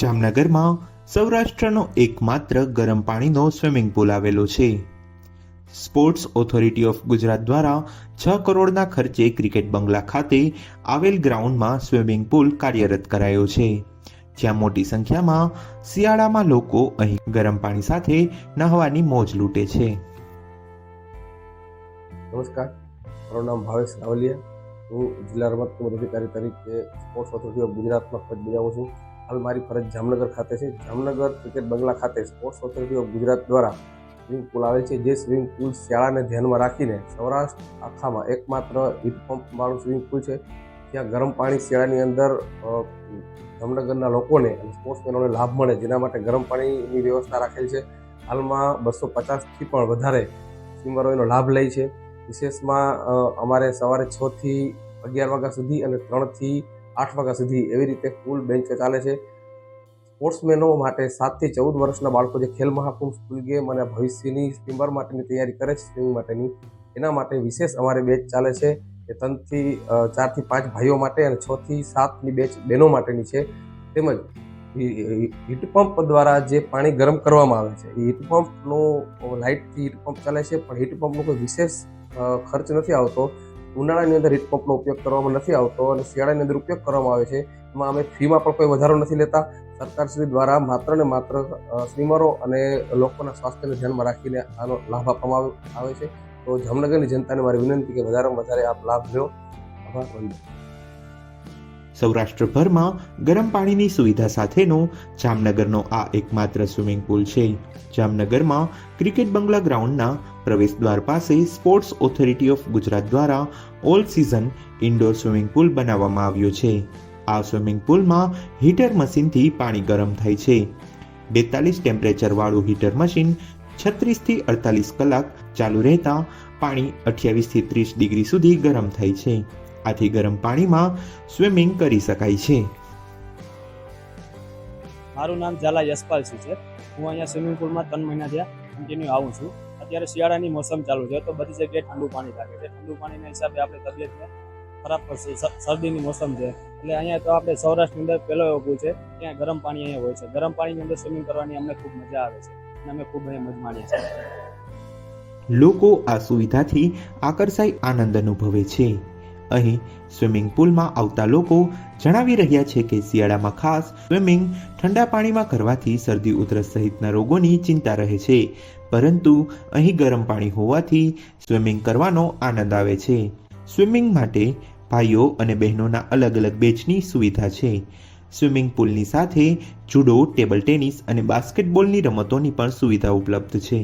જામનગરમાં સૌરાષ્ટ્રનો એકમાત્ર ગરમ પાણીનો સ્વિમિંગ પુલ આવેલો છે. સ્પોર્ટ્સ ઓથોરિટી ઓફ ગુજરાત દ્વારા 6 કરોડના ખર્ચે ક્રિકેટ બંગલા ખાતે આવેલ ગ્રાઉન્ડમાં સ્વિમિંગ પુલ કાર્યરત કરાયો છે, જ્યાં મોટી સંખ્યામાં શિયાળામાં લોકો અહીં ગરમ પાણી સાથે નહાવાની મોજ લૂંટે છે. નમસ્કાર, મારું નામ ભાવેશ રાવલિયા. હું જિલ્લા રમતગમત અધિકારી તરીકે સ્પોર્ટ્સ ઓથોરિટી ઓફ ગુજરાતમાં ફરજ બજાવું છું. હાલ મારી ફરજ જામનગર ખાતે છે. જામનગર ક્રિકેટ બંગલા ખાતે સ્પોર્ટ્સ ઓથોરિટી ઓફ ગુજરાત દ્વારા સ્વિમિંગ પુલ આવે છે. જે સ્વિમિંગ પુલ શિયાળાને ધ્યાનમાં રાખીને સૌરાષ્ટ્ર આખામાં એકમાત્ર હીટ પંપવાળું સ્વિમિંગ પુલ છે, જ્યાં ગરમ પાણી શિયાળાની અંદર જામનગરના લોકોને અને સ્પોર્ટ્સમેનોને લાભ મળે, જેના માટે ગરમ પાણીની વ્યવસ્થા રાખેલ છે. હાલમાં 250થી પણ વધારે સ્વિમરો એનો લાભ લે છે. વિશેષમાં અમારે સવારે 6 થી 11 વાગ્યા સુધી અને 3 થી 8 વાગ્યા સુધી એવી રીતે ફૂલ બેન્ચ ચાલે છે. સ્પોર્ટ્સમેનો માટે 7 થી 14 વર્ષના બાળકો જે ખેલ મહાકુંભ, સ્કૂલ ગેમ અને ભવિષ્યની સ્વિમર માટેની તૈયારી કરે છે, સ્વિમિંગ માટેની, એના માટે વિશેષ અમારે બેચ ચાલે છે. એ 4 થી 5 ભાઈઓ માટે અને 6 થી 7ની બેચ બહેનો માટેની છે. તેમજ હીટ પંપ દ્વારા જે પાણી ગરમ કરવામાં આવે છે, એ હીટ પંપનું લાઇટથી હીટ પંપ ચાલે છે, પણ હીટ પંપનો કોઈ વિશેષ ખર્ચ નથી આવતો. ઉનાળાની અંદર હીટ પંપનો ઉપયોગ કરવામાં નથી આવતો અને શિયાળાની અંદર ઉપયોગ કરવામાં આવે છે. એમાં અમે ફીમાં પણ કોઈ વધારો નથી લેતા. સરકારશ્રી દ્વારા માત્ર ને માત્ર સ્વિમરો અને લોકોના સ્વાસ્થ્યને ધ્યાનમાં રાખીને આનો લાભ આપવામાં આવે છે. તો જામનગરની જનતાને મારી વિનંતી કે વધારેમાં વધારે આપ લાભ લો. આભાર. સૌરાષ્ટ્રભરમાં ગરમ પાણીની સુવિધા સાથેનો જામનગરનો આ એકમાત્ર સ્વિમિંગ પુલ છે. જામનગરમાં ક્રિકેટ બંગલા ગ્રાઉન્ડના પ્રવેશદ્વાર પાસે સ્પોર્ટ્સ ઓથોરિટી ઓફ ગુજરાત દ્વારા all season indoor swimming pool બનાવવામાં આવ્યો છે. આ સ્વિમિંગ પુલમાં હીટર મશીનથી પાણી ગરમ થાય છે. 42 ટેમ્પરેચરવાળું હીટર મશીન 36 થી 48 કલાક ચાલુ રહેતા પાણી 28 થી 30 ડિગ્રી સુધી ગરમ થાય છે. આથી ગરમ પાણીમાં સ્વિમિંગ કરી શકાય છે. મારું નામ ઝાલા યશપાલસિંહ છે. હું અહીંયા સ્વિમિંગ પુલમાં 3 મહિના થયા કન્ટિન્યુ આવું છું. અત્યારે શિયાળાની મોસમ ચાલુ છે, તો બધી જગ્યાએ ઠંડુ પાણી લાગે છે. ઠંડુ પાણીના હિસાબે આપણે તબિયતને ખરાબ પડશે. શરદીની મોસમ છે, એટલે અહીંયા તો આપણે સૌરાષ્ટ્રની અંદર પહેલો એવો પુલ છે, ત્યાં ગરમ પાણી અહીંયા હોય છે. ગરમ પાણીની અંદર સ્વિમિંગ કરવાની અમને ખૂબ મજા આવે છે અને અમે ખૂબ અહીંયા મજા માણીએ છીએ. લોકો આ સુવિધાથી આકર્ષાઈ આનંદ અનુભવે છે. અહીં સ્વિમિંગ પુલમાં આવતા લોકો જણાવી રહ્યા છે કે શિયાળામાં ખાસ સ્વિમિંગ ઠંડા પાણીમાં કરવાથી શરદી ઉધરસ સહિતના રોગોની ચિંતા રહે છે, પરંતુ અહીં ગરમ પાણી હોવાથી સ્વિમિંગ કરવાનો આનંદ આવે છે. સ્વિમિંગ માટે ભાઈઓ અને બહેનોના અલગ અલગ બેચની સુવિધા છે. સ્વિમિંગ પુલની સાથે જુડો, ટેબલ ટેનિસ અને બાસ્કેટબોલની રમતોની પણ સુવિધા ઉપલબ્ધ છે.